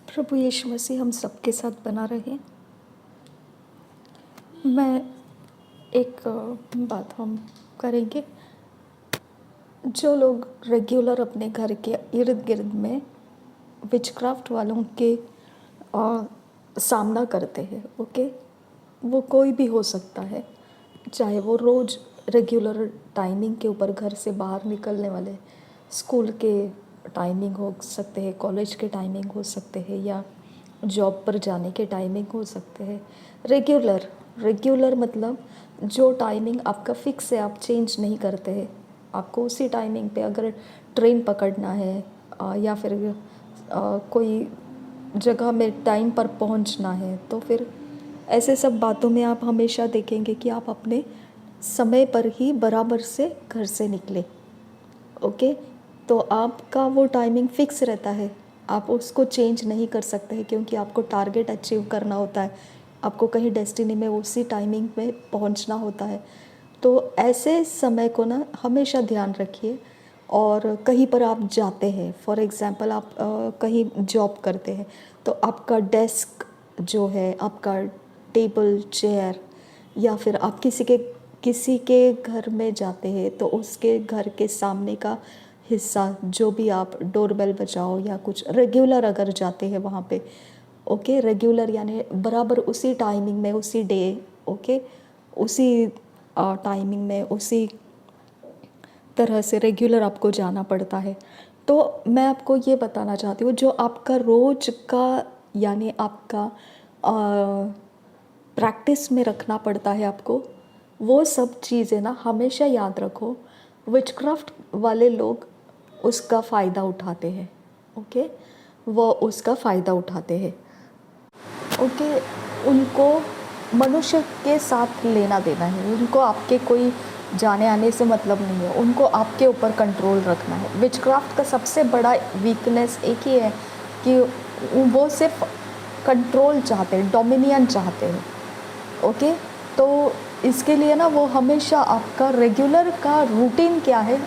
प्रभु यीशु मसीह हम सबके साथ बना रहे। मैं एक बात हम करेंगे। जो लोग रेगुलर अपने घर के इर्द गिर्द में विचक्राफ्ट वालों के सामना करते हैं, ओके, वो कोई भी हो सकता है, चाहे वो रोज़ रेगुलर टाइमिंग के ऊपर घर से बाहर निकलने वाले स्कूल के टाइमिंग हो सकते हैं, कॉलेज के टाइमिंग हो सकते हैं, या जॉब पर जाने के टाइमिंग हो सकते हैं। रेगुलर मतलब जो टाइमिंग आपका फिक्स है, आप चेंज नहीं करते हैं। आपको उसी टाइमिंग पे अगर ट्रेन पकड़ना है या फिर कोई जगह में टाइम पर पहुंचना है, तो फिर ऐसे सब बातों में आप हमेशा देखेंगे कि आप अपने समय पर ही बराबर से घर से निकले, ओके। तो आपका वो टाइमिंग फिक्स रहता है, आप उसको चेंज नहीं कर सकते हैं, क्योंकि आपको टारगेट अचीव करना होता है, आपको कहीं डेस्टिनी में उसी टाइमिंग में पहुंचना होता है। तो ऐसे समय को ना हमेशा ध्यान रखिए। और कहीं पर आप जाते हैं, फॉर एग्ज़ाम्पल आप कहीं जॉब करते हैं, तो आपका डेस्क जो है, आपका टेबल चेयर, या फिर आप किसी के घर में जाते हैं तो उसके घर के सामने का हिस्सा जो भी आप डोरबेल बजाओ या कुछ रेगुलर अगर जाते हैं वहाँ पे, ओके, रेगुलर यानी बराबर उसी टाइमिंग में, उसी डे, ओके, उसी टाइमिंग में, उसी तरह से रेगुलर आपको जाना पड़ता है। तो मैं आपको ये बताना चाहती हूँ, जो आपका रोज़ का यानी आपका प्रैक्टिस में रखना पड़ता है आपको, वो सब चीज़ें ना हमेशा याद रखो। विचक्राफ्ट वाले लोग उसका फ़ायदा उठाते हैं, ओके, वो उसका फ़ायदा उठाते हैं, ओके। उनको मनुष्य के साथ लेना देना है, उनको आपके कोई जाने आने से मतलब नहीं है, उनको आपके ऊपर कंट्रोल रखना है। विचक्राफ्ट का सबसे बड़ा वीकनेस एक ही है कि वो सिर्फ कंट्रोल चाहते हैं, डोमिनियन चाहते हैं, ओके। तो इसके लिए ना वो हमेशा आपका रेगुलर का रूटीन क्या है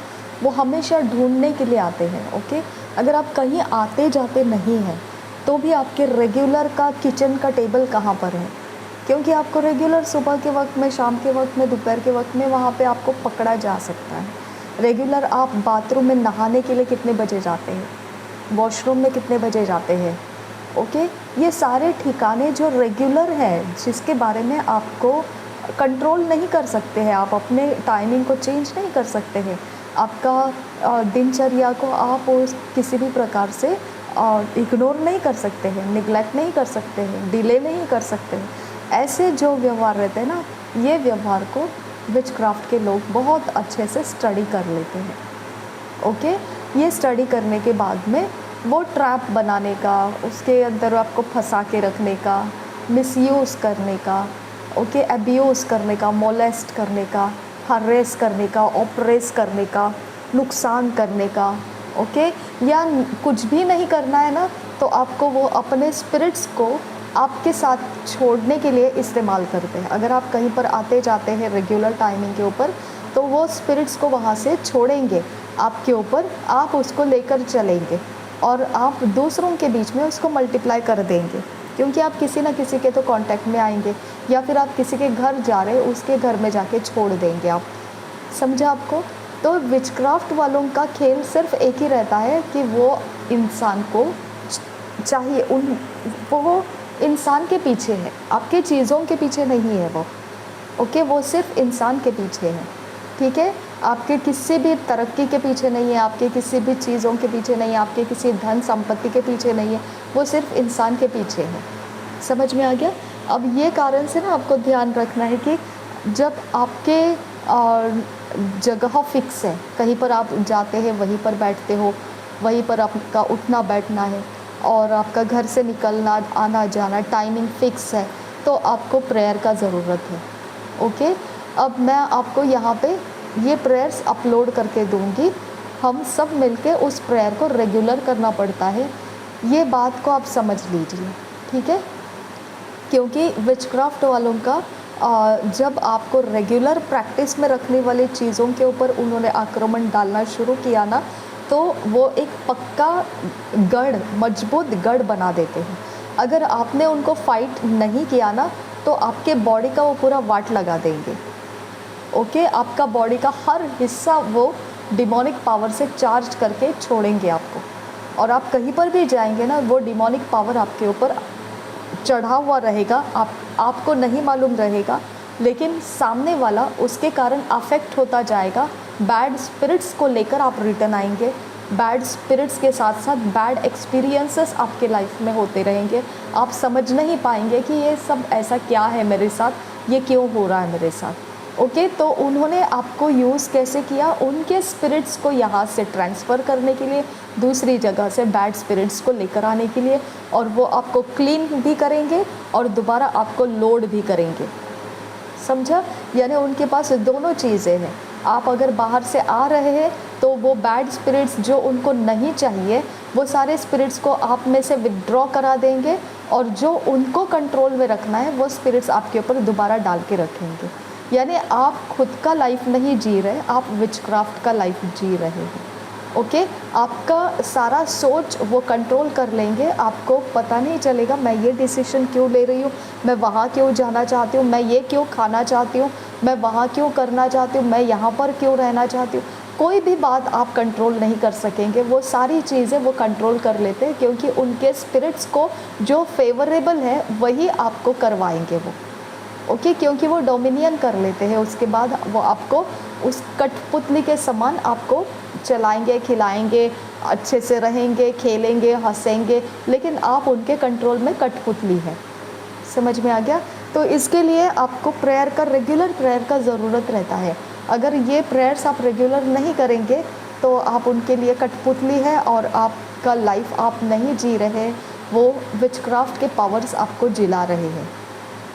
वो हमेशा ढूंढने के लिए आते हैं, ओके। अगर आप कहीं आते जाते नहीं हैं तो भी आपके रेगुलर का किचन का टेबल कहाँ पर है, क्योंकि आपको रेगुलर सुबह के वक्त में, शाम के वक्त में, दोपहर के वक्त में वहाँ पे आपको पकड़ा जा सकता है। रेगुलर आप बाथरूम में नहाने के लिए कितने बजे जाते हैं, वॉशरूम में कितने बजे जाते हैं, ओके। ये सारे ठिकाने जो रेगुलर हैं, जिसके बारे में आपको कंट्रोल नहीं कर सकते हैं, आप अपने टाइमिंग को चेंज नहीं कर सकते हैं, आपका दिनचर्या को आप किसी भी प्रकार से इग्नोर नहीं कर सकते हैं, निगलेक्ट नहीं कर सकते हैं, डिले नहीं कर सकते हैं। ऐसे जो व्यवहार रहते हैं ना, ये व्यवहार को विचक्राफ्ट के लोग बहुत अच्छे से स्टडी कर लेते हैं, ओके। ये स्टडी करने के बाद में वो ट्रैप बनाने का, उसके अंदर आपको फंसा के रखने का, मिसयूज़ करने का, ओके, अब्यूज़ करने का, मोलेस्ट करने का, हरेस करने का, ऑपरेस करने का, नुकसान करने का, ओके, या कुछ भी नहीं करना है ना, तो आपको वो अपने स्पिरिट्स को आपके साथ छोड़ने के लिए इस्तेमाल करते हैं। अगर आप कहीं पर आते जाते हैं रेगुलर टाइमिंग के ऊपर, तो वो स्पिरिट्स को वहाँ से छोड़ेंगे आपके ऊपर, आप उसको लेकर चलेंगे और आप दूसरों के बीच में उसको मल्टीप्लाई कर देंगे, क्योंकि आप किसी न किसी के तो कांटेक्ट में आएंगे, या फिर आप किसी के घर जा रहे हैं, उसके घर में जाके छोड़ देंगे आप। समझा आपको? तो विचक्राफ्ट वालों का खेल सिर्फ एक ही रहता है कि वो इंसान को चाहिए, वो इंसान के पीछे है, आपके चीज़ों के पीछे नहीं है वो, ओके। वो सिर्फ इंसान के पीछे है, ठीक है। आपके किसी भी तरक्की के पीछे नहीं है, आपके किसी भी चीज़ों के पीछे नहीं है, आपके किसी धन संपत्ति के पीछे नहीं है, वो सिर्फ इंसान के पीछे है। समझ में आ गया? अब ये कारण से ना आपको ध्यान रखना है कि जब आपके जगह फिक्स है, कहीं पर आप जाते हैं वहीं पर बैठते हो, वहीं पर आपका उठना बैठना है, और आपका घर से निकलना आना जाना टाइमिंग फिक्स है, तो आपको प्रेयर का ज़रूरत है, ओके। अब मैं आपको यहाँ पे ये प्रेयर्स अपलोड करके दूँगी, हम सब मिलके उस प्रेयर को रेगुलर करना पड़ता है, ये बात को आप समझ लीजिए, ठीक है। क्योंकि विचक्राफ्ट वालों का जब आपको रेगुलर प्रैक्टिस में रखने वाली चीज़ों के ऊपर उन्होंने आक्रमण डालना शुरू किया ना, तो वो एक पक्का गढ़, मजबूत गढ़ बना देते हैं। अगर आपने उनको फाइट नहीं किया ना तो आपके बॉडी का वो पूरा वाट लगा देंगे। ओके, आपका बॉडी का हर हिस्सा वो डिमोनिक पावर से चार्ज करके छोड़ेंगे आपको, और आप कहीं पर भी जाएंगे ना वो डिमोनिक पावर आपके ऊपर चढ़ा हुआ रहेगा, आपको नहीं मालूम रहेगा, लेकिन सामने वाला उसके कारण अफेक्ट होता जाएगा। बैड स्पिरिट्स को लेकर आप रिटर्न आएंगे, बैड स्पिरिट्स के साथ साथ बैड एक्सपीरियंसेस आपके लाइफ में होते रहेंगे। आप समझ नहीं पाएंगे कि ये सब ऐसा क्या है मेरे साथ, ये क्यों हो रहा है मेरे साथ। ओके, तो उन्होंने आपको यूज़ कैसे किया, उनके स्पिरिट्स को यहाँ से ट्रांसफ़र करने के लिए, दूसरी जगह से बैड स्पिरिट्स को लेकर आने के लिए, और वो आपको क्लीन भी करेंगे और दोबारा आपको लोड भी करेंगे। समझा? यानी उनके पास दोनों चीज़ें हैं। आप अगर बाहर से आ रहे हैं तो वो बैड स्पिरिट्स जो उनको नहीं चाहिए वो सारे स्पिरिट्स को आप में से विदड्रॉ करा देंगे, और जो उनको कंट्रोल में रखना है वो स्पिरिट्स आपके ऊपर दोबारा डाल के रखेंगे। यानी आप खुद का लाइफ नहीं जी रहे, आप विचक्राफ्ट का लाइफ जी रहे हैं। ओके, आपका सारा सोच वो कंट्रोल कर लेंगे, आपको पता नहीं चलेगा मैं ये डिसीजन क्यों ले रही हूँ, मैं वहाँ क्यों जाना चाहती हूँ, मैं ये क्यों खाना चाहती हूँ, मैं वहाँ क्यों करना चाहती हूँ, मैं यहाँ पर क्यों रहना चाहती हूँ। कोई भी बात आप कंट्रोल नहीं कर सकेंगे, वो सारी चीज़ें वो कंट्रोल कर लेते हैं, क्योंकि उनके स्पिरिट्स को जो फेवरेबल है वही आपको करवाएंगे वो। ओके, क्योंकि वो डोमिनियन कर लेते हैं, उसके बाद वो आपको उस कठपुतली के समान आपको चलाएंगे, खिलाएंगे, अच्छे से रहेंगे, खेलेंगे, हंसेंगे, लेकिन आप उनके कंट्रोल में कठपुतली है। समझ में आ गया? तो इसके लिए आपको प्रेयर का, रेगुलर प्रेयर का ज़रूरत रहता है। अगर ये प्रेयर्स आप रेगुलर नहीं करेंगे तो आप उनके लिए कठपुतली है और आपका लाइफ आप नहीं जी रहे, वो विचक्राफ्ट के पावर्स आपको जिला रहे हैं।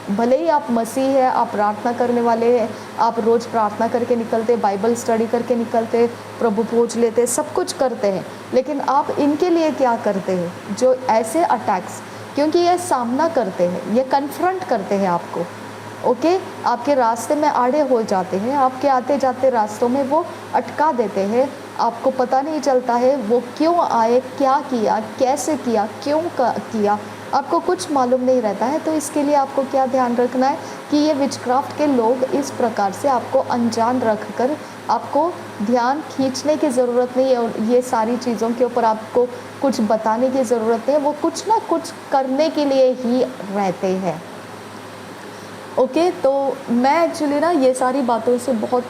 भले ही आप मसीह है, आप प्रार्थना करने वाले हैं, आप रोज़ प्रार्थना करके निकलते, बाइबल स्टडी करके निकलते, प्रभु पूज लेते, सब कुछ करते हैं, लेकिन आप इनके लिए क्या करते हैं? जो ऐसे अटैक्स, क्योंकि ये सामना करते हैं, ये कन्फ्रंट करते हैं आपको। ओके, आपके रास्ते में आड़े हो जाते हैं, आपके आते जाते रास्तों में वो अटका देते हैं, आपको पता नहीं चलता है वो क्यों आए, क्या किया, कैसे किया, क्यों किया, आपको कुछ मालूम नहीं रहता है। तो इसके लिए आपको क्या ध्यान रखना है कि ये विचक्राफ्ट के लोग इस प्रकार से आपको अनजान रख कर, आपको ध्यान खींचने की ज़रूरत नहीं है, और ये सारी चीज़ों के ऊपर आपको कुछ बताने की ज़रूरत है, वो कुछ ना कुछ करने के लिए ही रहते हैं। ओके, तो मैं एक्चुअली ना ये सारी बातों से बहुत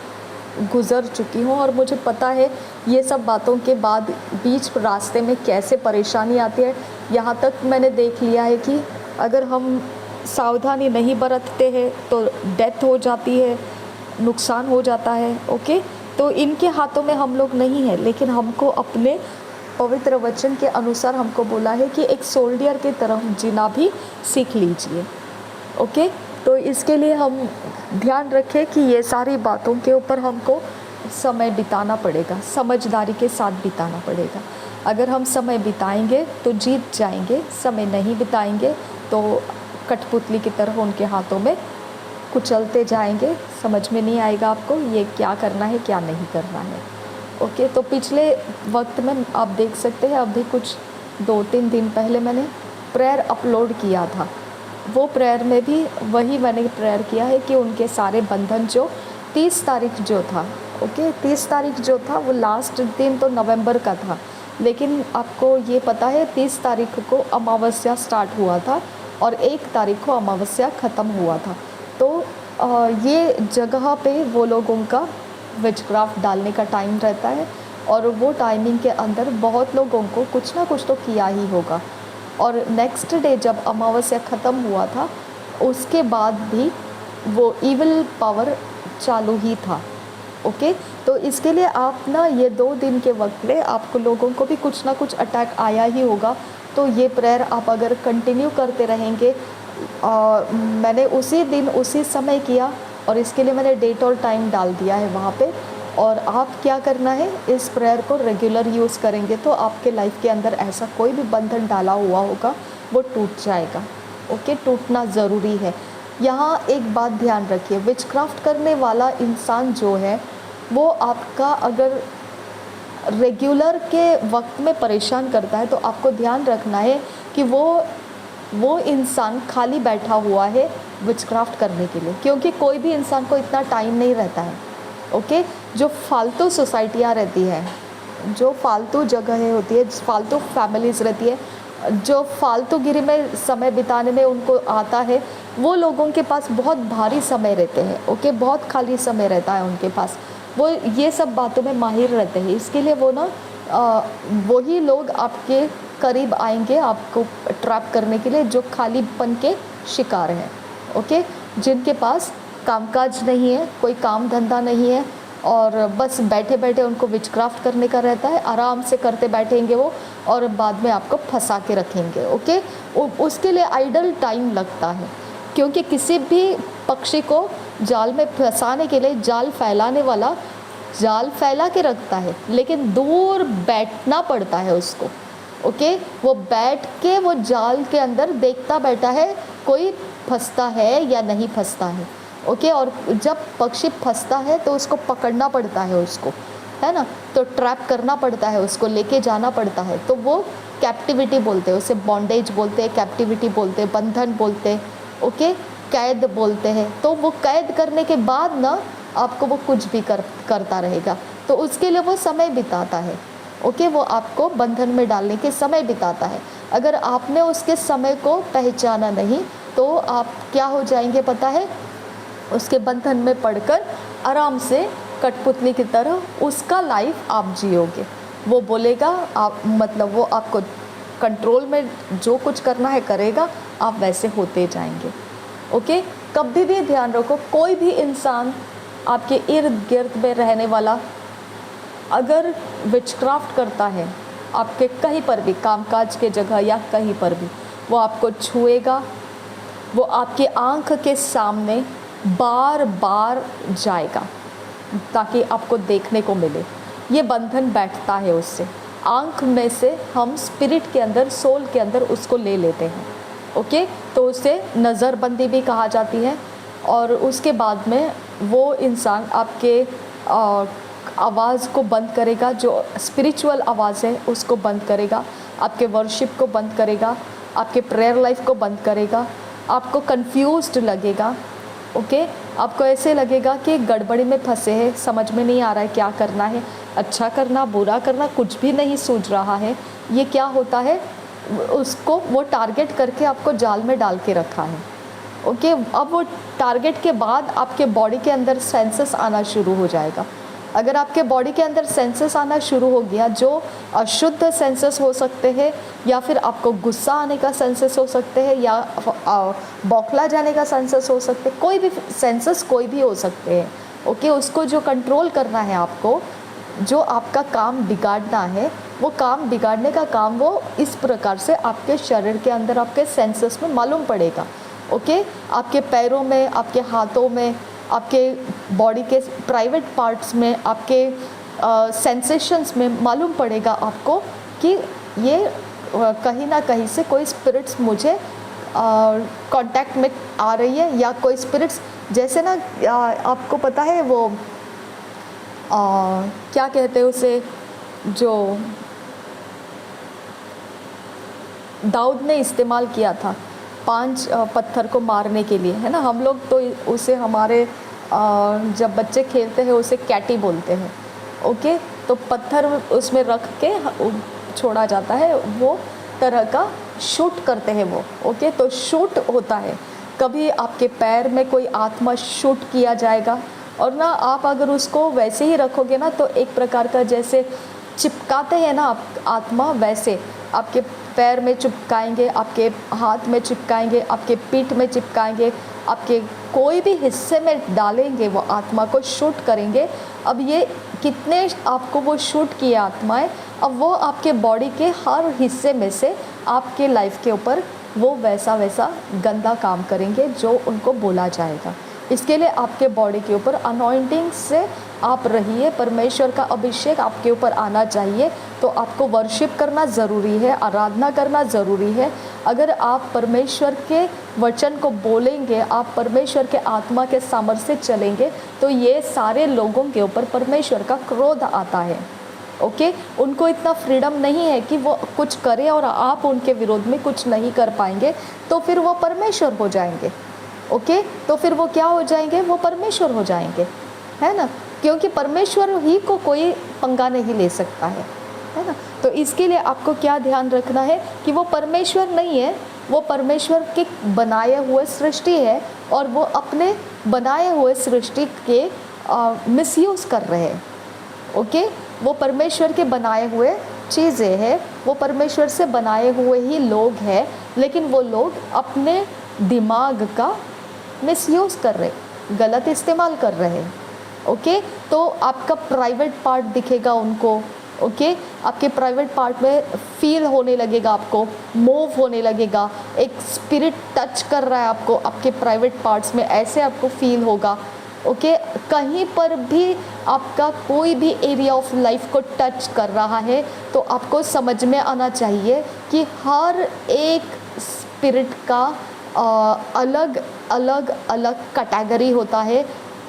गुज़र चुकी हूँ, और मुझे पता है ये सब बातों के बाद बीच रास्ते में कैसे परेशानी आती है। यहाँ तक मैंने देख लिया है कि अगर हम सावधानी नहीं बरतते हैं तो डेथ हो जाती है, नुकसान हो जाता है। ओके, तो इनके हाथों में हम लोग नहीं हैं, लेकिन हमको अपने पवित्र वचन के अनुसार हमको बोला है कि एक सोल्डियर की तरह जीना भी सीख लीजिए। ओके, तो इसके लिए हम ध्यान रखें कि ये सारी बातों के ऊपर हमको समय बिताना पड़ेगा, समझदारी के साथ बिताना पड़ेगा। अगर हम समय बिताएंगे तो जीत जाएंगे, समय नहीं बिताएंगे तो कठपुतली की तरह उनके हाथों में कुचलते जाएंगे, समझ में नहीं आएगा आपको ये क्या करना है, क्या नहीं करना है। ओके, तो पिछले वक्त में आप देख सकते हैं, अभी कुछ 2-3 दिन पहले मैंने प्रेयर अपलोड किया था। वो प्रेयर में भी वही मैंने प्रेयर किया है कि उनके सारे बंधन जो 30 तारीख जो था, ओके, 30 तारीख जो था वो लास्ट दिन तो नवंबर का था, लेकिन आपको ये पता है 30 तारीख को अमावस्या स्टार्ट हुआ था और 1 तारीख को अमावस्या ख़त्म हुआ था। तो ये जगह पे वो लोगों का विचक्राफ्ट डालने का टाइम रहता है, और वो टाइमिंग के अंदर बहुत लोगों को कुछ ना कुछ तो किया ही होगा। और नेक्स्ट डे जब अमावस्या ख़त्म हुआ था उसके बाद भी वो इविल पावर चालू ही था। ओके, तो इसके लिए आप ना ये 2 दिन के वक्त में आपको लोगों को भी कुछ ना कुछ अटैक आया ही होगा। तो ये प्रेयर आप अगर कंटिन्यू करते रहेंगे, मैंने उसी दिन उसी समय किया, और इसके लिए मैंने डेट और टाइम डाल दिया है वहाँ पे। और आप क्या करना है, इस प्रेयर को रेगुलर यूज़ करेंगे तो आपके लाइफ के अंदर ऐसा कोई भी बंधन डाला हुआ होगा वो टूट जाएगा। ओके, टूटना ज़रूरी है। यहाँ एक बात ध्यान रखिए, विचक्राफ्ट करने वाला इंसान जो है वो आपका अगर रेगुलर के वक्त में परेशान करता है, तो आपको ध्यान रखना है कि वो इंसान खाली बैठा हुआ है विचक्राफ्ट करने के लिए, क्योंकि कोई भी इंसान को इतना टाइम नहीं रहता है। ओके, जो फालतू सोसाइटियाँ रहती है, जो फालतू जगहें होती है, फालतू फैमिलीज़ रहती है, जो फालतूगिरी में समय बिताने में उनको आता है, वो लोगों के पास बहुत भारी समय रहते हैं। ओके, बहुत खाली समय रहता है उनके पास, वो ये सब बातों में माहिर रहते हैं। इसके लिए वो ना वही लोग आपके करीब आएंगे आपको ट्रैप करने के लिए, जो खालीपन के शिकार हैं। ओके, जिनके पास कामकाज नहीं है, कोई काम धंधा नहीं है, और बस बैठे बैठे उनको विचक्राफ्ट करने का रहता है, आराम से करते बैठेंगे वो, और बाद में आपको फंसा के रखेंगे। ओके, उसके लिए आइडल टाइम लगता है, क्योंकि किसी भी पक्षी को जाल में फंसाने के लिए जाल फैलाने वाला जाल फैला के रखता है, लेकिन दूर बैठना पड़ता है उसको। ओके, वो बैठ के वो जाल के अंदर देखता बैठा है कोई फंसता है या नहीं फंसता है। ओके, और जब पक्षी फंसता है तो उसको पकड़ना पड़ता है उसको, है ना, तो ट्रैप करना पड़ता है, उसको लेके जाना पड़ता है। तो वो कैप्टिविटी बोलते हैं, उसे बॉन्डेज बोलते हैं, कैप्टिविटी बोलते हैं, बंधन बोलते हैं। ओके, कैद बोलते हैं। तो वो कैद करने के बाद ना आपको वो कुछ भी करता रहेगा, तो उसके लिए वो समय बिताता है। ओके, वो आपको बंधन में डालने के समय बिताता है। अगर आपने उसके समय को पहचाना नहीं तो आप क्या हो जाएंगे पता है, उसके बंधन में पड़कर आराम से कठपुतली की तरह उसका लाइफ आप जियोगे। वो बोलेगा, आप मतलब वो आपको कंट्रोल में जो कुछ करना है करेगा, आप वैसे होते जाएंगे। ओके, कभी भी ध्यान रखो, कोई भी इंसान आपके इर्द गिर्द में रहने वाला अगर विचक्राफ्ट करता है आपके कहीं पर भी, कामकाज के जगह या कहीं पर भी, वो आपको छुएगा, वो आपकी आंख के सामने बार बार जाएगा ताकि आपको देखने को मिले। ये बंधन बैठता है उससे, आंख में से हम स्पिरिट के अंदर, सोल के अंदर उसको ले लेते हैं। ओके, तो उसे नज़रबंदी भी कहा जाती है। और उसके बाद में वो इंसान आपके आवाज़ को बंद करेगा, जो स्पिरिचुअल आवाज़ है उसको बंद करेगा, आपके वर्शिप को बंद करेगा, आपके प्रेयर लाइफ को बंद करेगा, आपको कंफ्यूज्ड लगेगा। ओके, आपको ऐसे लगेगा कि गड़बड़ी में फंसे हैं, समझ में नहीं आ रहा है क्या करना है, अच्छा करना बुरा करना कुछ भी नहीं सूझ रहा है। ये क्या होता है, उसको वो टारगेट करके आपको जाल में डाल के रखा है। ओके, अब वो टारगेट के बाद आपके बॉडी के अंदर सेंसेस आना शुरू हो जाएगा। अगर आपके बॉडी के अंदर सेंसेस आना शुरू हो गया, जो अशुद्ध सेंसेस हो सकते हैं, या फिर आपको गुस्सा आने का सेंसेस हो सकते हैं, या बौखला जाने का सेंसेस हो सकते हैं, कोई भी सेंसेस कोई भी हो सकते हैं। ओके, उसको जो कंट्रोल करना है आपको, जो आपका काम बिगाड़ना है, वो काम बिगाड़ने का काम वो इस प्रकार से आपके शरीर के अंदर आपके सेंसेस में मालूम पड़ेगा। ओके, आपके पैरों में, आपके हाथों में, आपके बॉडी के प्राइवेट पार्ट्स में, आपके सेंसेशंस में मालूम पड़ेगा आपको कि ये कहीं ना कहीं से कोई स्पिरिट्स मुझे कांटेक्ट में आ रही है, या कोई स्पिरिट्स, जैसे ना आपको पता है वो क्या कहते हैं उसे, जो दाऊद ने इस्तेमाल किया था 5 पत्थर को मारने के लिए, है ना। हम लोग तो उसे हमारे जब बच्चे खेलते हैं उसे कैटी बोलते हैं। ओके, तो पत्थर उसमें रख के छोड़ा जाता है, वो तरह का शूट करते हैं वो। ओके, तो शूट होता है, कभी आपके पैर में कोई आत्मा शूट किया जाएगा, और ना आप अगर उसको वैसे ही रखोगे ना, तो एक प्रकार का जैसे चिपकाते हैं ना आप आत्मा, वैसे आपके पैर में चिपकाएंगे, आपके हाथ में चिपकाएंगे, आपके पीठ में चिपकाएंगे, आपके कोई भी हिस्से में डालेंगे, वो आत्मा को शूट करेंगे। अब ये कितने आपको वो शूट किए आत्माएं, अब वो आपके बॉडी के हर हिस्से में से आपके लाइफ के ऊपर वो वैसा वैसा गंदा काम करेंगे जो उनको बोला जाएगा। इसके लिए आपके बॉडी के ऊपर अनॉइंटिंग से आप रहिए, परमेश्वर का अभिषेक आपके ऊपर आना चाहिए। तो आपको वर्शिप करना ज़रूरी है, आराधना करना ज़रूरी है। अगर आप परमेश्वर के वचन को बोलेंगे, आप परमेश्वर के आत्मा के सामर्थ्य से चलेंगे, तो ये सारे लोगों के ऊपर परमेश्वर का क्रोध आता है। ओके, उनको इतना फ्रीडम नहीं है कि वो कुछ करें और आप उनके विरोध में कुछ नहीं कर पाएंगे, तो फिर वो परमेश्वर हो जाएंगे। ओके, तो फिर वो क्या हो जाएंगे? वो परमेश्वर हो जाएंगे, है ना, क्योंकि परमेश्वर ही को कोई पंगा नहीं ले सकता है ना। तो इसके लिए आपको क्या ध्यान रखना है कि वो परमेश्वर नहीं है, वो परमेश्वर के बनाए हुए सृष्टि है और वो अपने बनाए हुए सृष्टि के मिसयूज़ कर रहे हैं। ओके, वो परमेश्वर के बनाए हुए चीज़ें हैं, वो परमेश्वर से बनाए हुए ही लोग हैं, लेकिन वो लोग अपने दिमाग का मिसयूज़ कर रहे, गलत इस्तेमाल कर रहे हैं। ओके, तो आपका प्राइवेट पार्ट दिखेगा उनको। ओके, आपके प्राइवेट पार्ट में फील होने लगेगा, आपको मूव होने लगेगा, एक स्पिरिट टच कर रहा है आपको आपके प्राइवेट पार्ट्स में, ऐसे आपको फील होगा। ओके, कहीं पर भी आपका कोई भी एरिया ऑफ लाइफ को टच कर रहा है तो आपको समझ में आना चाहिए कि हर एक स्पिरिट का अलग अलग अलग कैटेगरी होता है,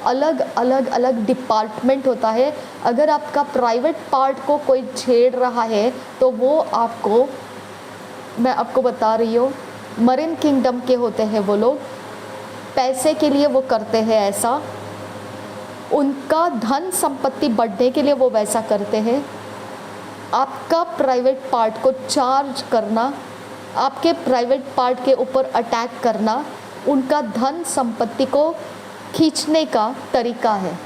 अलग अलग अलग डिपार्टमेंट होता है। अगर आपका प्राइवेट पार्ट को कोई छेड़ रहा है तो वो आपको, मैं आपको बता रही हूँ, मरीन किंगडम के होते हैं वो लोग, पैसे के लिए वो करते हैं ऐसा, उनका धन संपत्ति बढ़ने के लिए वो वैसा करते हैं। आपका प्राइवेट पार्ट को चार्ज करना, आपके प्राइवेट पार्ट के ऊपर अटैक करना, उनका धन संपत्ति को खींचने का तरीका है।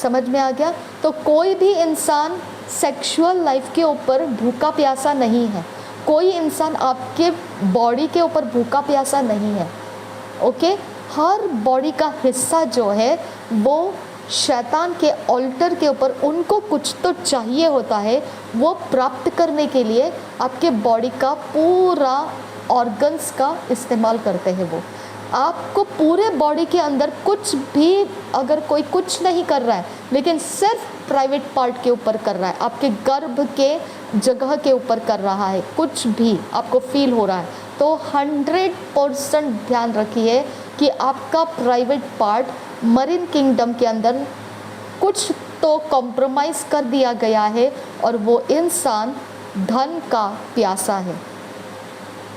समझ में आ गया? तो कोई भी इंसान सेक्सुअल लाइफ के ऊपर भूखा प्यासा नहीं है, कोई इंसान आपके बॉडी के ऊपर भूखा प्यासा नहीं है। ओके, हर बॉडी का हिस्सा जो है वो शैतान के ऑल्टर के ऊपर उनको कुछ तो चाहिए होता है, वो प्राप्त करने के लिए आपके बॉडी का पूरा ऑर्गन्स का इस्तेमाल करते हैं। वो आपको पूरे बॉडी के अंदर कुछ भी, अगर कोई कुछ नहीं कर रहा है लेकिन सिर्फ प्राइवेट पार्ट के ऊपर कर रहा है, आपके गर्भ के जगह के ऊपर कर रहा है, कुछ भी आपको फील हो रहा है, तो 100% ध्यान रखिए कि आपका प्राइवेट पार्ट मरीन किंगडम के अंदर कुछ तो कॉम्प्रोमाइज़ कर दिया गया है और वो इंसान धन का प्यासा है।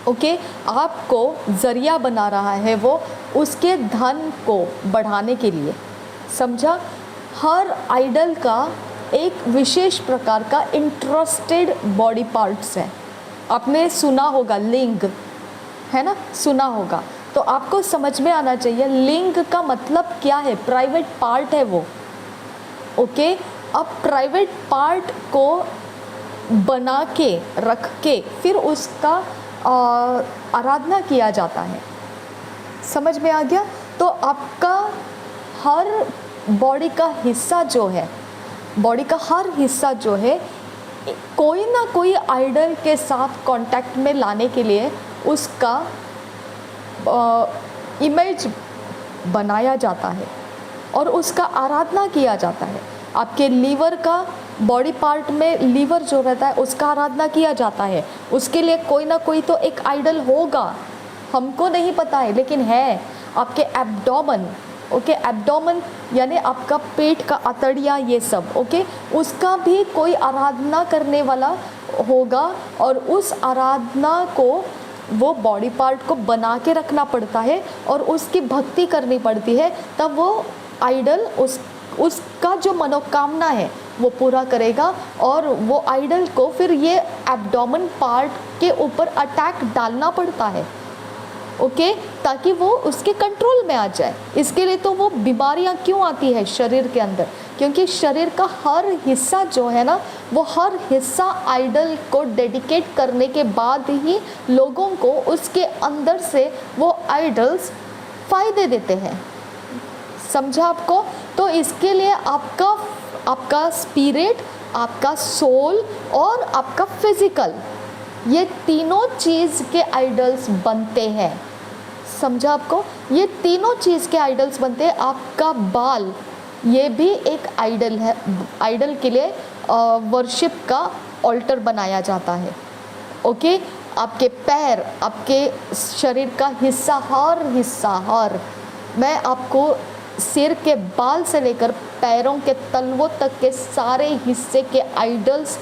ओके, आपको ज़रिया बना रहा है वो उसके धन को बढ़ाने के लिए। समझा? हर आइडल का एक विशेष प्रकार का इंटरेस्टेड बॉडी पार्ट्स है। आपने सुना होगा लिंग, है ना, सुना होगा, तो आपको समझ में आना चाहिए लिंग का मतलब क्या है। प्राइवेट पार्ट है वो। ओके, अब प्राइवेट पार्ट को बना के रख के फिर उसका आराधना किया जाता है। समझ में आ गया? तो आपका हर बॉडी का हिस्सा जो है, बॉडी का हर हिस्सा जो है कोई ना कोई आइडल के साथ कांटेक्ट में लाने के लिए उसका इमेज बनाया जाता है और उसका आराधना किया जाता है। आपके लीवर का बॉडी पार्ट में लीवर जो रहता है उसका आराधना किया जाता है, उसके लिए कोई ना कोई तो एक आइडल होगा, हमको नहीं पता है लेकिन है। आपके एब्डोमेन, ओके, एब्डोमेन यानी आपका पेट का अतड़िया, ये सब, ओके, उसका भी कोई आराधना करने वाला होगा और उस आराधना को वो बॉडी पार्ट को बना के रखना पड़ता है और उसकी भक्ति करनी पड़ती है, तब वो आइडल उसका जो मनोकामना है वो पूरा करेगा और वो आइडल को फिर ये एब्डोमेन पार्ट के ऊपर अटैक डालना पड़ता है। ओके, ताकि वो उसके कंट्रोल में आ जाए। इसके लिए तो वो बीमारियां क्यों आती है शरीर के अंदर, क्योंकि शरीर का हर हिस्सा जो है ना, वो हर हिस्सा आइडल को डेडिकेट करने के बाद ही लोगों को उसके अंदर से वो आइडल्स फ़ायदे देते हैं। समझा आपको? तो इसके लिए आपका स्पिरिट, आपका सोल और आपका फिजिकल, ये तीनों चीज़ के आइडल्स बनते हैं। समझा आपको? ये तीनों चीज़ के आइडल्स बनते हैं। आपका बाल, ये भी एक आइडल है, आइडल के लिए वर्शिप का ऑल्टर बनाया जाता है। ओके, आपके पैर, आपके शरीर का हिस्सा, हर मैं आपको सिर के बाल से लेकर पैरों के तलवों तक के सारे हिस्से के आइडल्स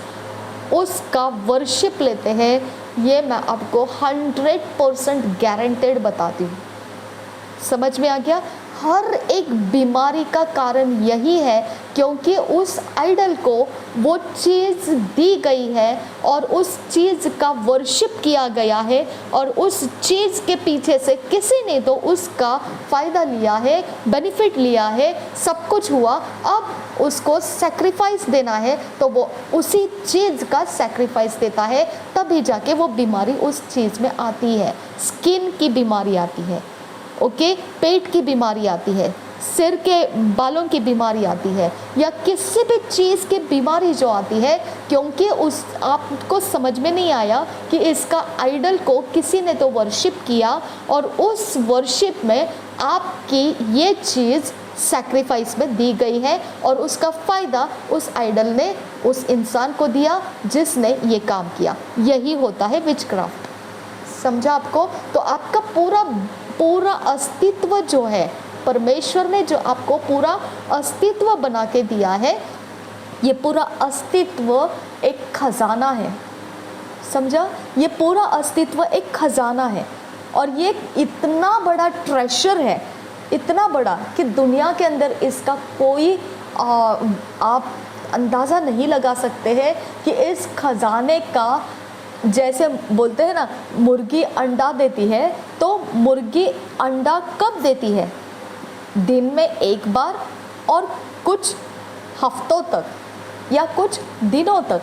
उसका वर्शिप लेते हैं। ये मैं आपको 100% गारंटेड बताती हूँ। समझ में आ गया? हर एक बीमारी का कारण यही है क्योंकि उस आइडल को वो चीज़ दी गई है और उस चीज़ का वर्शिप किया गया है और उस चीज़ के पीछे से किसी ने तो उसका फ़ायदा लिया है, बेनिफिट लिया है, सब कुछ हुआ। अब उसको सैक्रिफाइस देना है तो वो उसी चीज़ का सैक्रिफाइस देता है, तभी जाके वो बीमारी उस चीज़ में आती है। स्किन की बीमारी आती है, ओके, पेट की बीमारी आती है, सिर के बालों की बीमारी आती है, या किसी भी चीज़ की बीमारी जो आती है क्योंकि उस आपको समझ में नहीं आया कि इसका आइडल को किसी ने तो वर्शिप किया और उस वर्शिप में आपकी ये चीज़ सैक्रिफाइस में दी गई है और उसका फ़ायदा उस आइडल ने उस इंसान को दिया जिसने ये काम किया। यही होता है विचक्राफ्ट। समझा आपको? तो आपका पूरा अस्तित्व जो है, परमेश्वर ने जो आपको पूरा अस्तित्व बना के दिया है, ये पूरा अस्तित्व एक खजाना है। समझा? ये पूरा अस्तित्व एक खजाना है और ये इतना बड़ा ट्रेशर है, इतना बड़ा कि दुनिया के अंदर इसका कोई आप अंदाज़ा नहीं लगा सकते हैं कि इस खजाने का, जैसे बोलते हैं ना मुर्गी अंडा देती है, तो मुर्गी अंडा कब देती है? दिन में एक बार और कुछ हफ्तों तक या कुछ दिनों तक।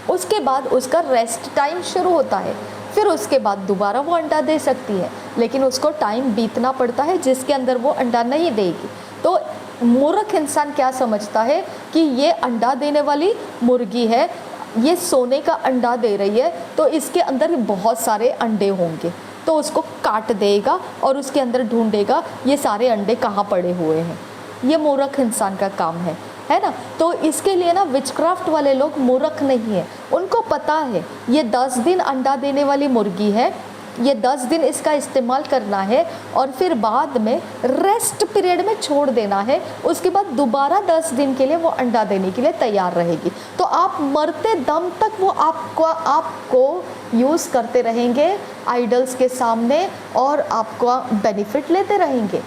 उसके बाद उसका रेस्ट टाइम शुरू होता है, फिर उसके बाद दोबारा वो अंडा दे सकती है, लेकिन उसको टाइम बीतना पड़ता है जिसके अंदर वो अंडा नहीं देगी। तो मूर्ख इंसान क्या समझता है कि ये अंडा देने वाली मुर्गी है, ये सोने का अंडा दे रही है, तो इसके अंदर बहुत सारे अंडे होंगे, तो उसको काट देगा और उसके अंदर ढूंढेगा ये सारे अंडे कहाँ पड़े हुए हैं। ये मूर्ख इंसान का काम है ना? तो इसके लिए ना विचक्राफ्ट वाले लोग मूर्ख नहीं है, उनको पता है ये 10 दिन अंडा देने वाली मुर्गी है, ये 10 दिन इसका इस्तेमाल करना है और फिर बाद में रेस्ट पीरियड में छोड़ देना है। उसके बाद दोबारा 10 दिन के लिए वो अंडा देने के लिए तैयार रहेगी। तो आप मरते दम तक वो आपको यूज़ करते रहेंगे आइडल्स के सामने और आपको बेनिफिट लेते रहेंगे।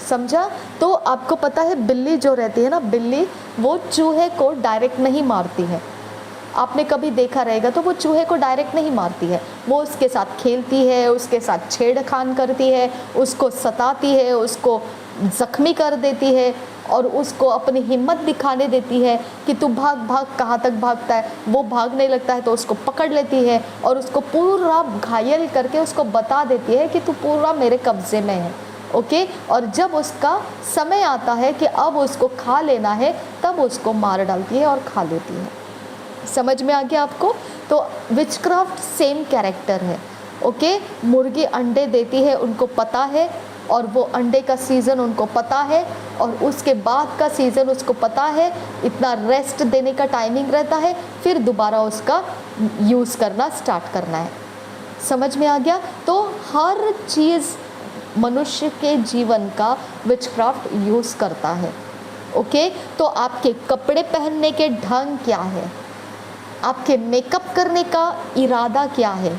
समझा? तो आपको पता है बिल्ली जो रहती है ना, बिल्ली वो चूहे को डायरेक्ट नहीं मारती है। आपने कभी देखा रहेगा तो वो चूहे को डायरेक्ट नहीं मारती है, वो उसके साथ खेलती है, उसके साथ छेड़खान करती है, उसको सताती है, उसको ज़ख्मी कर देती है और उसको अपनी हिम्मत दिखाने देती है कि तू भाग भाग, कहाँ तक भागता है। वो भागने लगता है तो उसको पकड़ लेती है और उसको पूरा घायल करके उसको बता देती है कि तू पूरा मेरे कब्ज़े में है, ओके। और जब उसका समय आता है कि अब उसको खा लेना है, तब उसको मार डालती है और खा लेती है। समझ में आ गया आपको? तो विचक्राफ्ट सेम कैरेक्टर है, ओके। मुर्गी अंडे देती है, उनको पता है, और वो अंडे का सीज़न उनको पता है और उसके बाद का सीज़न उसको पता है। इतना रेस्ट देने का टाइमिंग रहता है, फिर दोबारा उसका यूज़ करना स्टार्ट करना है। समझ में आ गया? तो हर चीज़ मनुष्य के जीवन का विचक्राफ्ट यूज़ करता है, ओके। तो आपके कपड़े पहनने के ढंग क्या है, आपके मेकअप करने का इरादा क्या है,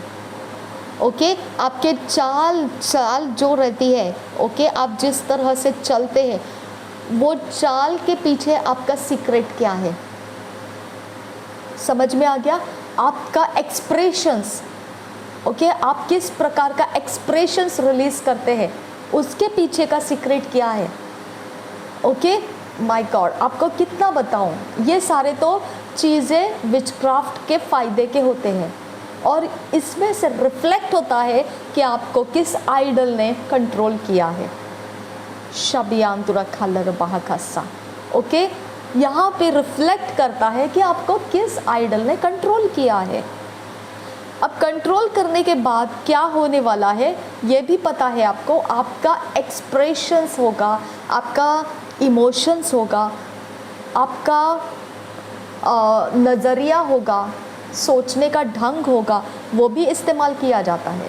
ओके, आपके चाल जो रहती है, ओके, आप जिस तरह से चलते हैं, वो चाल के पीछे आपका सीक्रेट क्या है। समझ में आ गया? आपका एक्सप्रेशंस, ओके, आप किस प्रकार का एक्सप्रेशंस रिलीज करते हैं, उसके पीछे का सीक्रेट क्या है, ओके। माय गॉड, आपको कितना बताऊं, ये सारे तो चीज़ें विचक्राफ्ट के फ़ायदे के होते हैं और इसमें से रिफ्लेक्ट होता है कि आपको किस आइडल ने कंट्रोल किया है। शबियांतुरा खालर बाहकासा, ओके, यहाँ पे रिफ्लेक्ट करता है कि आपको किस आइडल ने कंट्रोल किया है। अब कंट्रोल करने के बाद क्या होने वाला है ये भी पता है आपको। आपका एक्सप्रेशंस होगा, आपका इमोशंस होगा, आपका नज़रिया होगा, सोचने का ढंग होगा, वो भी इस्तेमाल किया जाता है।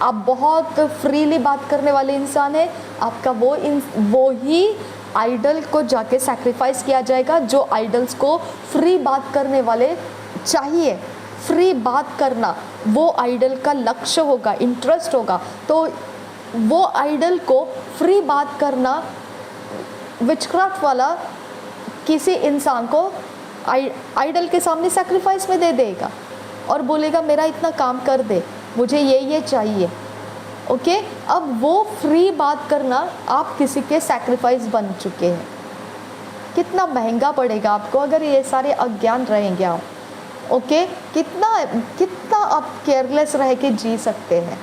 आप बहुत फ्रीली बात करने वाले इंसान हैं, आपका वो ही आइडल को जाके सैक्रिफाइस किया जाएगा, जो आइडल्स को फ्री बात करने वाले चाहिए। फ्री बात करना वो आइडल का लक्ष्य होगा, इंटरेस्ट होगा। तो वो आइडल को फ्री बात करना विचक्राफ्ट वाला किसी इंसान को आइडल के सामने सैक्रिफाइस में दे देगा और बोलेगा मेरा इतना काम कर दे, मुझे ये चाहिए। ओके, अब वो फ्री बात करना आप किसी के सैक्रिफाइस बन चुके हैं। कितना महंगा पड़ेगा आपको अगर ये सारे अज्ञान रहेंगे आप। ओके, कितना आप केयरलेस रह के जी सकते हैं,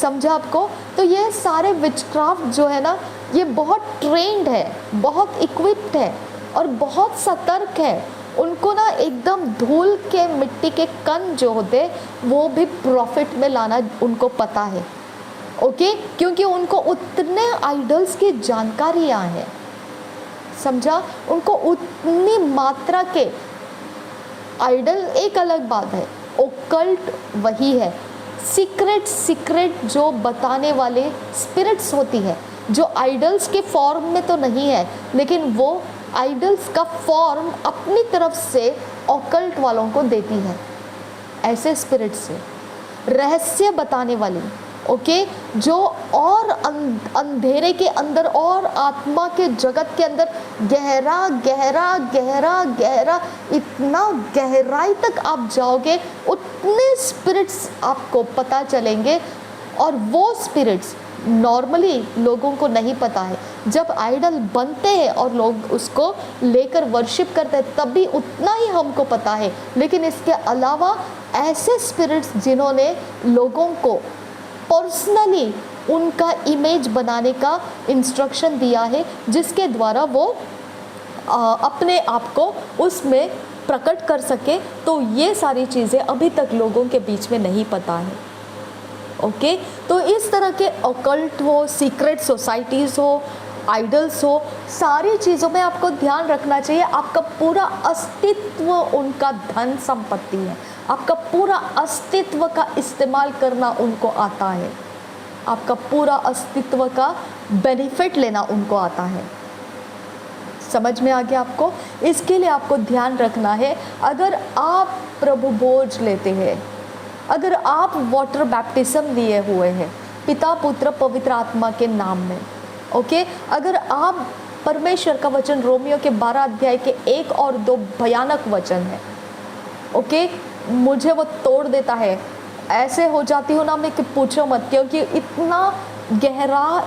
समझा आपको? तो ये सारे विचक्राफ्ट जो है ना, ये बहुत ट्रेंड है, बहुत इक्विप्ड है और बहुत सतर्क है। उनको ना एकदम धूल के मिट्टी के कण जो होते वो भी प्रॉफिट में लाना उनको पता है। ओके, क्योंकि उनको उतने आइडल्स की जानकारियाँ हैं, समझा? उनको उतनी मात्रा के आइडल एक अलग बात है, ओकल्ट वही है। सीक्रेट जो बताने वाले स्पिरिट्स होती है, जो आइडल्स के फॉर्म में तो नहीं है, लेकिन वो आइडल्स का फॉर्म अपनी तरफ से ओकल्ट वालों को देती है। ऐसे स्पिरिट से रहस्य बताने वाली, ओके, जो और अंधेरे के अंदर और आत्मा के जगत के अंदर गहरा गहरा गहरा गहरा, इतना गहराई तक आप जाओगे उतने स्पिरिट्स आपको पता चलेंगे। और वो स्पिरिट्स नॉर्मली लोगों को नहीं पता है। जब आइडल बनते हैं और लोग उसको लेकर वर्शिप करते हैं तभी उतना ही हमको पता है, लेकिन इसके अलावा ऐसे स्पिरिट्स जिन्होंने लोगों को पर्सनली उनका इमेज बनाने का इंस्ट्रक्शन दिया है, जिसके द्वारा वो अपने आप को उसमें प्रकट कर सके, तो ये सारी चीज़ें अभी तक लोगों के बीच में नहीं पता है। ओके, तो इस तरह के ऑकल्ट हो, सीक्रेट सोसाइटीज़ हो, आइडल्स हो, सारी चीज़ों में आपको ध्यान रखना चाहिए। आपका पूरा अस्तित्व उनका धन संपत्ति है, आपका पूरा अस्तित्व का इस्तेमाल करना उनको आता है, आपका पूरा अस्तित्व का बेनिफिट लेना उनको आता है। समझ में आ गया आपको? इसके लिए आपको ध्यान रखना है, अगर आप प्रभु भोज लेते हैं, अगर आप वाटर बैप्टिज्म लिए हुए हैं पिता पुत्र पवित्र आत्मा के नाम में, ओके, अगर आप परमेश्वर का वचन रोमियो के 12 अध्याय के 1 और 2 भयानक वचन है, ओके, मुझे वो तोड़ देता है, ऐसे हो जाती हूँ ना मैं कि पूछो मत, क्योंकि इतना गहरा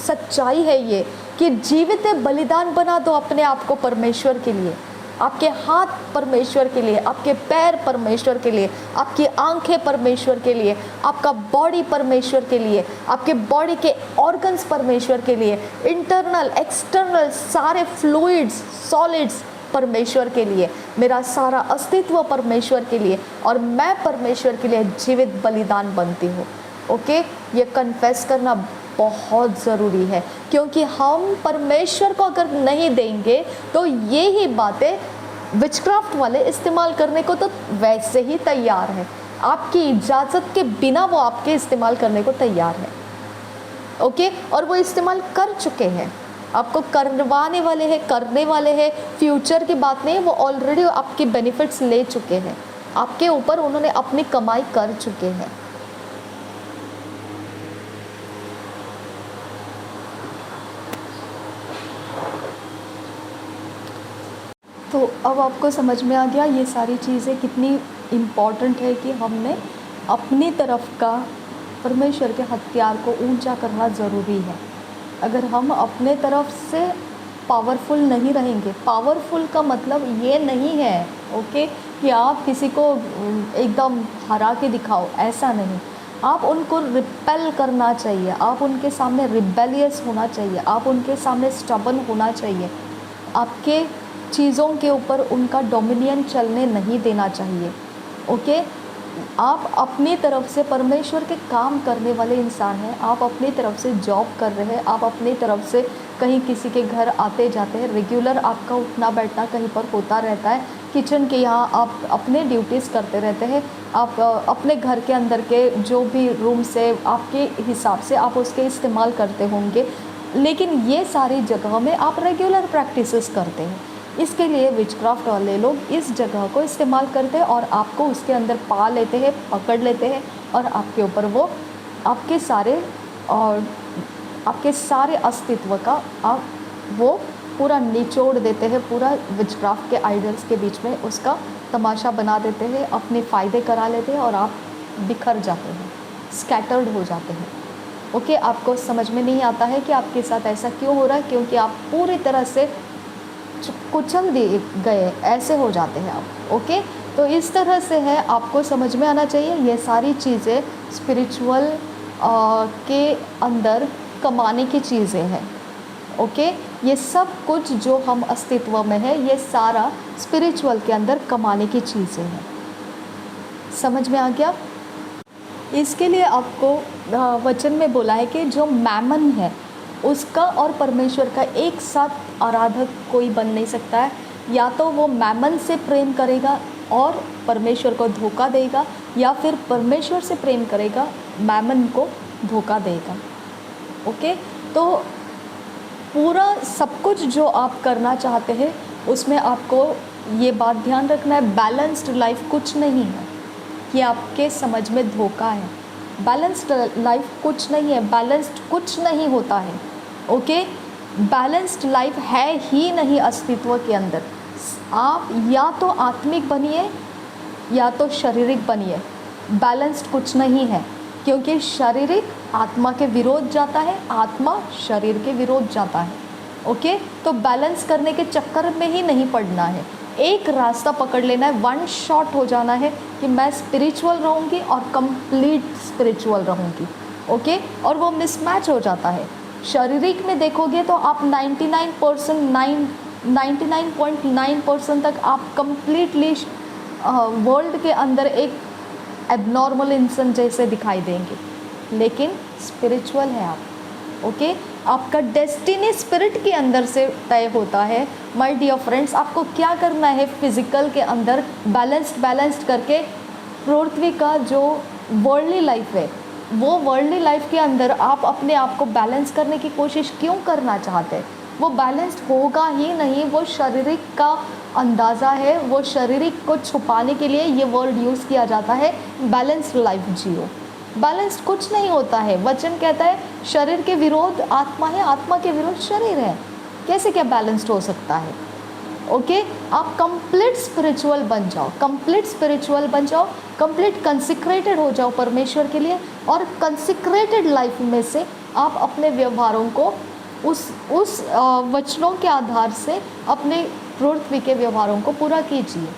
सच्चाई है ये कि जीवित बलिदान बना दो अपने आप को परमेश्वर के लिए। आपके हाथ परमेश्वर के लिए, आपके पैर परमेश्वर के लिए, आपकी आंखें परमेश्वर के लिए, आपका बॉडी परमेश्वर के लिए, आपके बॉडी के ऑर्गन्स परमेश्वर के लिए, इंटरनल एक्सटर्नल सारे फ्लूइड्स सॉलिड्स परमेश्वर के लिए, मेरा सारा अस्तित्व परमेश्वर के लिए, और मैं परमेश्वर के लिए जीवित बलिदान बनती हूँ। ओके, ये कन्फेस करना बहुत ज़रूरी है, क्योंकि हम परमेश्वर को अगर नहीं देंगे तो ये ही बातें विचक्राफ्ट वाले इस्तेमाल करने को तो वैसे ही तैयार है, आपकी इजाज़त के बिना वो आपके इस्तेमाल करने को तैयार है। ओके, और वो इस्तेमाल कर चुके हैं, आपको करवाने वाले हैं, करने वाले हैं। फ्यूचर की बात नहीं है, वो ऑलरेडी आपके बेनिफिट्स ले चुके हैं, आपके ऊपर उन्होंने अपनी कमाई कर चुके हैं। तो अब आपको समझ में आ गया ये सारी चीज़ें कितनी इम्पॉर्टेंट है कि हमने अपनी तरफ का परमेश्वर के हथियार को ऊंचा करना ज़रूरी है। अगर हम अपने तरफ से पावरफुल नहीं रहेंगे, पावरफुल का मतलब ये नहीं है ओके कि आप किसी को एकदम हरा के दिखाओ, ऐसा नहीं। आप उनको रिपेल करना चाहिए, आप उनके सामने रिबेलियस होना चाहिए, आप उनके सामने स्टबन होना चाहिए, आपके चीज़ों के ऊपर उनका डोमिनियन चलने नहीं देना चाहिए। ओके, आप अपनी तरफ से परमेश्वर के काम करने वाले इंसान हैं, आप अपनी तरफ से जॉब कर रहे हैं, आप अपनी तरफ से कहीं किसी के घर आते जाते हैं, रेगुलर आपका उठना बैठना कहीं पर होता रहता है, किचन के यहाँ आप अपने ड्यूटीज़ करते रहते हैं, आप अपने घर के अंदर के जो भी रूम से आपके हिसाब से आप उसके इस्तेमाल करते होंगे, लेकिन ये सारी जगह में आप रेगुलर प्रैक्टिसेस करते हैं, इसके लिए विचक्राफ्ट वाले लोग इस जगह को इस्तेमाल करते हैं और आपको उसके अंदर पा लेते हैं, पकड़ लेते हैं और आपके ऊपर वो आपके सारे अस्तित्व का वो पूरा निचोड़ देते हैं, पूरा विचक्राफ्ट के आइडल्स के बीच में उसका तमाशा बना देते हैं, अपने फ़ायदे करा लेते हैं और आप बिखर जाते हैं, स्कैटर्ड हो जाते हैं। ओके, आपको समझ में नहीं आता है कि आपके साथ ऐसा क्यों हो रहा है, क्योंकि आप पूरी तरह से कुचल दिए गए ऐसे हो जाते हैं आप। ओके, तो इस तरह से है, आपको समझ में आना चाहिए ये सारी चीज़ें स्पिरिचुअल के अंदर कमाने की चीज़ें हैं। ओके, ये सब कुछ जो हम अस्तित्व में है ये सारा स्पिरिचुअल के अंदर कमाने की चीज़ें हैं। समझ में आ गया? इसके लिए आपको वचन में बोला है कि जो मैमन है उसका और परमेश्वर का एक साथ आराधक कोई बन नहीं सकता है। या तो वो मैमन से प्रेम करेगा और परमेश्वर को धोखा देगा, या फिर परमेश्वर से प्रेम करेगा, मैमन को धोखा देगा। ओके, तो पूरा सब कुछ जो आप करना चाहते हैं उसमें आपको ये बात ध्यान रखना है, बैलेंस्ड लाइफ कुछ नहीं है कि आपके समझ में धोखा है। बैलेंस्ड लाइफ कुछ नहीं है, बैलेंस्ड कुछ नहीं होता है। ओके, बैलेंस्ड लाइफ है ही नहीं अस्तित्व के अंदर। आप या तो आत्मिक बनिए या तो शारीरिक बनिए, बैलेंस्ड कुछ नहीं है, क्योंकि शारीरिक आत्मा के विरोध जाता है, आत्मा शरीर के विरोध जाता है। ओके, तो बैलेंस करने के चक्कर में ही नहीं पड़ना है, एक रास्ता पकड़ लेना है, वन शॉट हो जाना है कि मैं स्पिरिचुअल रहूँगी और कंप्लीट स्पिरिचुअल रहूँगी। ओके, और वो मिसमैच हो जाता है। शारीरिक में देखोगे तो आप 99.9% तक आप कंप्लीटली वर्ल्ड के अंदर एक एबनॉर्मल इंसान जैसे दिखाई देंगे, लेकिन स्पिरिचुअल है आप। ओके, आपका डेस्टिनी स्पिरिट के अंदर से तय होता है। माय डियर फ्रेंड्स, आपको क्या करना है फिजिकल के अंदर बैलेंस्ड करके पृथ्वी का जो वर्ल्डली लाइफ है, वो वर्ल्डली लाइफ के अंदर आप अपने आप को बैलेंस करने की कोशिश क्यों करना चाहते हैं? वो बैलेंस्ड होगा ही नहीं, वो शारीरिक का अंदाज़ा है, वो शारीरिक को छुपाने के लिए ये वर्ड यूज़ किया जाता है, बैलेंस्ड लाइफ जियो। बैलेंस्ड कुछ नहीं होता है। वचन कहता है शरीर के विरोध आत्मा है, आत्मा के विरोध शरीर है। कैसे क्या बैलेंस्ड हो सकता है? ओके, आप कंप्लीट स्पिरिचुअल बन जाओ, कंप्लीट स्पिरिचुअल बन जाओ, कंप्लीट कंसिक्रेटेड हो जाओ परमेश्वर के लिए, और कंसिक्रेटेड लाइफ में से आप अपने व्यवहारों को उस वचनों के आधार से अपने पृथ्वी के व्यवहारों को पूरा कीजिए।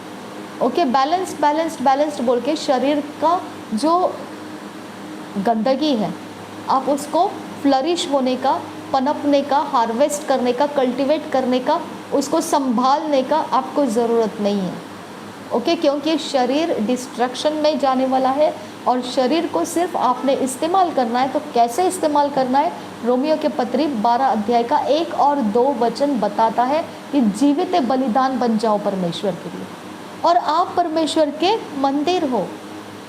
ओके, बैलेंस्ड बोल के शरीर का जो गंदगी है आप उसको फ्लरिश होने का, पनपने का, हार्वेस्ट करने का, कल्टीवेट करने का, उसको संभालने का आपको ज़रूरत नहीं है। ओके, क्योंकि शरीर डिस्ट्रक्शन में जाने वाला है और शरीर को सिर्फ आपने इस्तेमाल करना है। तो कैसे इस्तेमाल करना है? रोमियो के पत्री 12 अध्याय का 1 और 2 वचन बताता है कि जीवित बलिदान बन जाओ परमेश्वर के लिए, और आप परमेश्वर के मंदिर हो।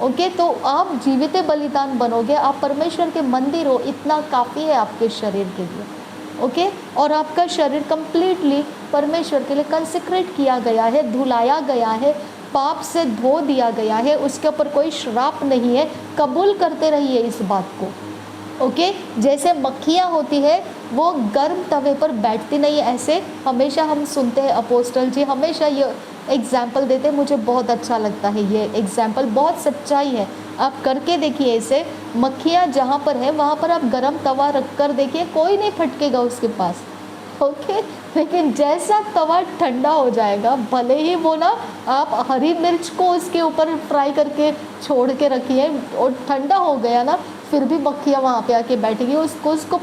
ओके, तो आप जीवित बलिदान बनोगे, आप परमेश्वर के मंदिर हो, इतना काफ़ी है आपके शरीर के लिए। ओके, और आपका शरीर कंप्लीटली परमेश्वर के लिए कंसिक्रेट किया गया है, धुलाया गया है, पाप से धो दिया गया है, उसके ऊपर कोई श्राप नहीं है। कबूल करते रहिए इस बात को। ओके, जैसे मक्खियाँ होती है वो गर्म तवे पर बैठती नहीं है, ऐसे हमेशा हम सुनते हैं अपोस्टल जी हमेशा ये एग्जाम्पल देते हैं, मुझे बहुत अच्छा लगता है ये एग्जाम्पल, बहुत सच्चाई है। आप करके देखिए इसे, मक्खियाँ जहाँ पर है वहाँ पर आप गरम तवा रख कर देखिए, कोई नहीं फटकेगा उसके पास। ओके, लेकिन जैसा तवा ठंडा हो जाएगा, भले ही वो ना आप हरी मिर्च को उसके ऊपर फ्राई करके छोड़ के रखिए और ठंडा हो गया ना, फिर भी मक्खियाँ वहाँ पे आके बैठेगी। उसको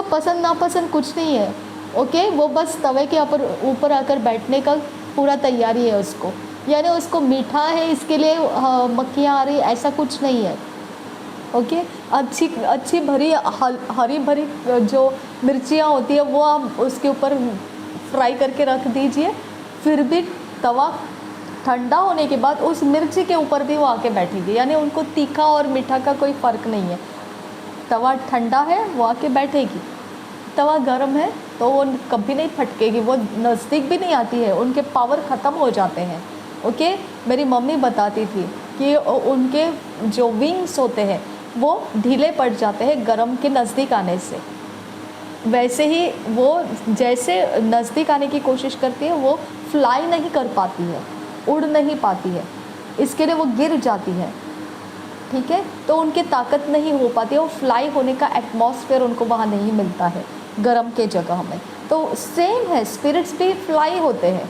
पसंद नापसंद कुछ नहीं है। ओके, वो बस तवे के ऊपर आकर बैठने का पूरा तैयारी है उसको, यानी उसको मीठा है इसके लिए मक्खियाँ आ रही, ऐसा कुछ नहीं है। ओके, अच्छी भरी हरी भरी जो मिर्चियाँ होती है वो आप उसके ऊपर फ्राई करके रख दीजिए, फिर भी तवा ठंडा होने के बाद उस मिर्ची के ऊपर भी वो आके बैठेगी, यानी उनको तीखा और मीठा का कोई फ़र्क नहीं है। तवा ठंडा है वो आके बैठेगी। तवा गर्म है तो वो कभी नहीं फटकेगी, वो नज़दीक भी नहीं आती है, उनके पावर ख़त्म हो जाते हैं। ओके, मेरी मम्मी बताती थी कि उनके जो विंग्स होते हैं वो ढीले पड़ जाते हैं गर्म के नज़दीक आने से। वैसे ही वो जैसे नज़दीक आने की कोशिश करती है वो फ्लाई नहीं कर पाती है, उड़ नहीं पाती है, इसके लिए वो गिर जाती है। ठीक है, तो उनकी ताकत नहीं हो पाती है, वो फ्लाई होने का एटमॉस्फेयर उनको वहाँ नहीं मिलता है गर्म के जगह में। तो सेम है, स्पिरिट्स भी फ्लाई होते हैं।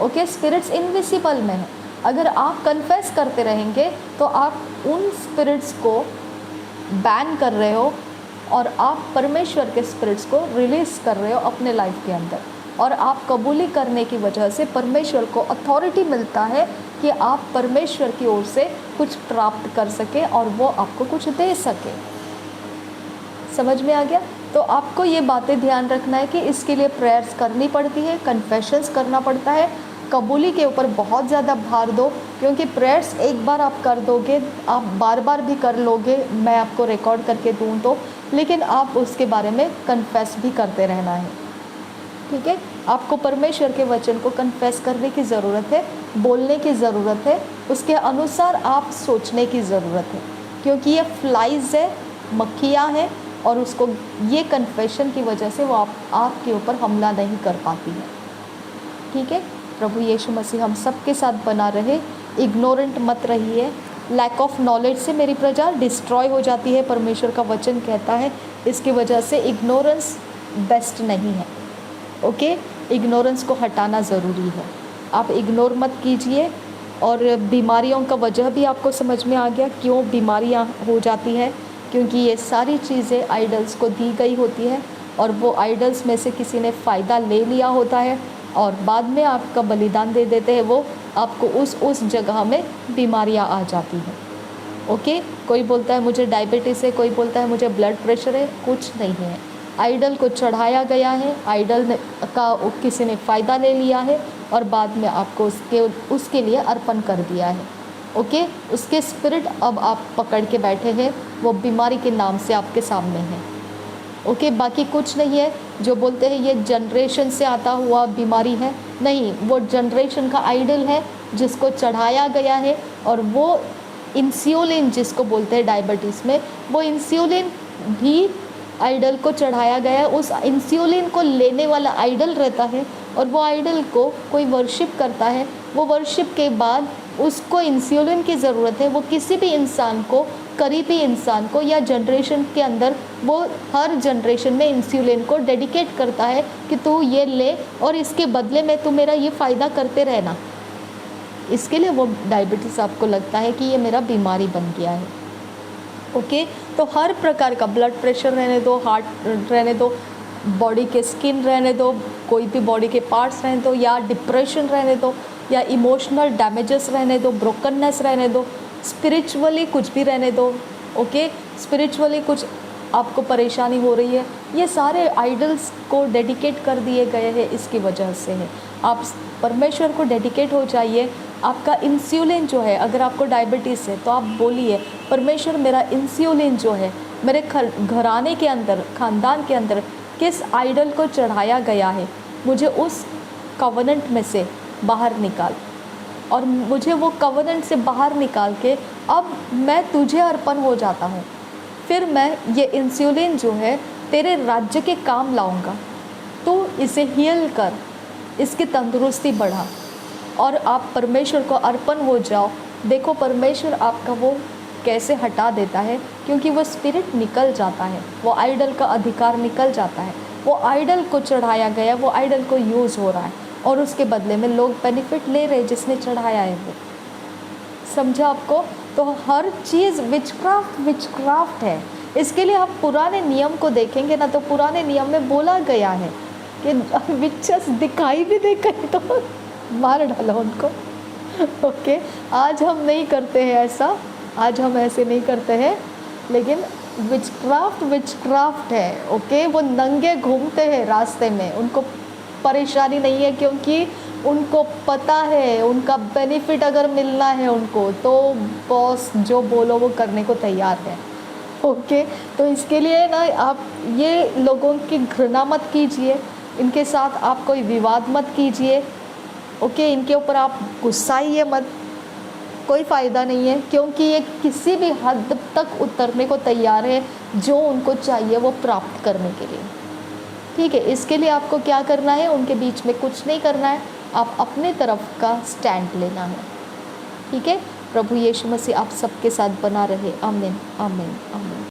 ओके, स्पिरिट्स इनविजिबल में है। अगर आप कन्फेस करते रहेंगे तो आप उन स्पिरिट्स को बैन कर रहे हो और आप परमेश्वर के स्पिरिट्स को रिलीज़ कर रहे हो अपने लाइफ के अंदर, और आप कबूली करने की वजह से परमेश्वर को अथॉरिटी मिलता है कि आप परमेश्वर की ओर से कुछ प्राप्त कर सके और वो आपको कुछ दे सके। समझ में आ गया? तो आपको ये बातें ध्यान रखना है कि इसके लिए प्रेयर्स करनी पड़ती है, कन्फेशंस करना पड़ता है, कबूली के ऊपर बहुत ज़्यादा भार दो, क्योंकि प्रेयर्स एक बार आप कर दोगे, आप बार बार भी कर लोगे, मैं आपको रिकॉर्ड करके दूँ तो, लेकिन आप उसके बारे में कन्फेस भी करते रहना है। ठीक है, आपको परमेश्वर के वचन को कन्फेस करने की ज़रूरत है, बोलने की ज़रूरत है, उसके अनुसार आप सोचने की ज़रूरत है, क्योंकि ये फ्लाइज है, मक्खियाँ हैं, और उसको ये कन्फेशन की वजह से वो आपके ऊपर हमला नहीं कर पाती है। ठीक है, प्रभु यीशु मसीह हम सबके साथ बना रहे। इग्नोरेंट मत रहिए। लैक ऑफ नॉलेज से मेरी प्रजा डिस्ट्रॉय हो जाती है, परमेश्वर का वचन कहता है। इसकी वजह से इग्नोरेंस बेस्ट नहीं है। ओके, इग्नोरेंस को हटाना ज़रूरी है। आप इग्नोर मत कीजिए। और बीमारियों का वजह भी आपको समझ में आ गया, क्यों बीमारियां हो जाती हैं, क्योंकि ये सारी चीज़ें आइडल्स को दी गई होती है, और वो आइडल्स में से किसी ने फ़ायदा ले लिया होता है और बाद में आपका बलिदान दे देते हैं, वो आपको उस जगह में बीमारियां आ जाती हैं। ओके, कोई बोलता है मुझे डायबिटीज़ है, कोई बोलता है मुझे ब्लड प्रेशर है, कुछ नहीं है। आइडल को चढ़ाया गया है, आइडल का किसी ने फ़ायदा ले लिया है और बाद में आपको उसके लिए अर्पण कर दिया है। ओके, उसके स्पिरिट अब आप पकड़ के बैठे हैं, वो बीमारी के नाम से आपके सामने है। ओके, बाकी कुछ नहीं है। जो बोलते हैं ये जनरेशन से आता हुआ बीमारी है, नहीं, वो जनरेशन का आइडल है जिसको चढ़ाया गया है, और वो इंसुलिन जिसको बोलते हैं डायबिटीज़ में, वो इंसुलिन भी आइडल को चढ़ाया गया है। उस इंसुलिन को लेने वाला आइडल रहता है, और वो आइडल को कोई वर्शिप करता है। वो वर्शिप के बाद उसको इंसुलिन की ज़रूरत है। वो किसी भी इंसान को, करीबी इंसान को या जनरेशन के अंदर, वो हर जनरेशन में इंसुलिन को डेडिकेट करता है कि तू ये ले और इसके बदले में तू मेरा ये फ़ायदा करते रहना। इसके लिए वो डायबिटीज़ आपको लगता है कि ये मेरा बीमारी बन गया है। ओके, तो हर प्रकार का ब्लड प्रेशर रहने दो, हार्ट रहने दो, बॉडी के स्किन रहने दो, कोई भी बॉडी के पार्ट्स रहने दो, या डिप्रेशन रहने दो, या इमोशनल डैमेजेस रहने दो, ब्रोकननेस रहने दो, स्पिरिचुअली कुछ भी रहने दो। ओके, स्पिरिचुअली कुछ आपको परेशानी हो रही है, ये सारे आइडल्स को डेडिकेट कर दिए गए हैं, इसकी वजह से है। आप परमेश्वर को डेडिकेट हो जाइए। आपका इंसुलिन जो है, अगर आपको डायबिटीज़ है तो आप बोलिए, परमेश्वर मेरा इंसुलिन जो है मेरे घराने के अंदर, ख़ानदान के अंदर किस आइडल को चढ़ाया गया है, मुझे उस कवनेंट में से बाहर निकाल, और मुझे वो कवनेंट से बाहर निकाल के अब मैं तुझे अर्पण हो जाता हूँ। फिर मैं ये इंसुलिन जो है तेरे राज्य के काम लाऊंगा, तो इसे हील कर, इसकी तंदुरुस्ती बढ़ा, और आप परमेश्वर को अर्पण हो जाओ। देखो परमेश्वर आपका वो कैसे हटा देता है, क्योंकि वो स्पिरिट निकल जाता है, वो आइडल का अधिकार निकल जाता है, वो आइडल को चढ़ाया गया, वो आइडल को यूज़ हो रहा है, और उसके बदले में लोग बेनिफिट ले रहे जिसने चढ़ाया है वो। समझा आपको? तो हर चीज़ विचक्राफ्ट है। इसके लिए आप पुराने नियम को देखेंगे ना, तो पुराने नियम में बोला गया है कि विचस दिखाई भी दे कहीं तो मार डालो उनको। ओके, आज हम नहीं करते हैं ऐसा, आज हम ऐसे नहीं करते हैं, लेकिन विचक्राफ्ट है। ओके, वो नंगे घूमते हैं रास्ते में, उनको परेशानी नहीं है, क्योंकि उनको पता है उनका बेनिफिट अगर मिलना है उनको, तो बॉस जो बोलो वो करने को तैयार है। ओके, तो इसके लिए ना आप ये लोगों की घृणा मत कीजिए, इनके साथ आप कोई विवाद मत कीजिए। ओके, इनके ऊपर आप गुस्साइए मत, कोई फ़ायदा नहीं है, क्योंकि ये किसी भी हद तक उतरने को तैयार है जो उनको चाहिए वो प्राप्त करने के लिए। ठीक है, इसके लिए आपको क्या करना है, उनके बीच में कुछ नहीं करना है, आप अपने तरफ का स्टैंड लेना है। ठीक है, प्रभु यीशु मसीह आप सबके साथ बना रहे। आमीन, आमीन, आमीन।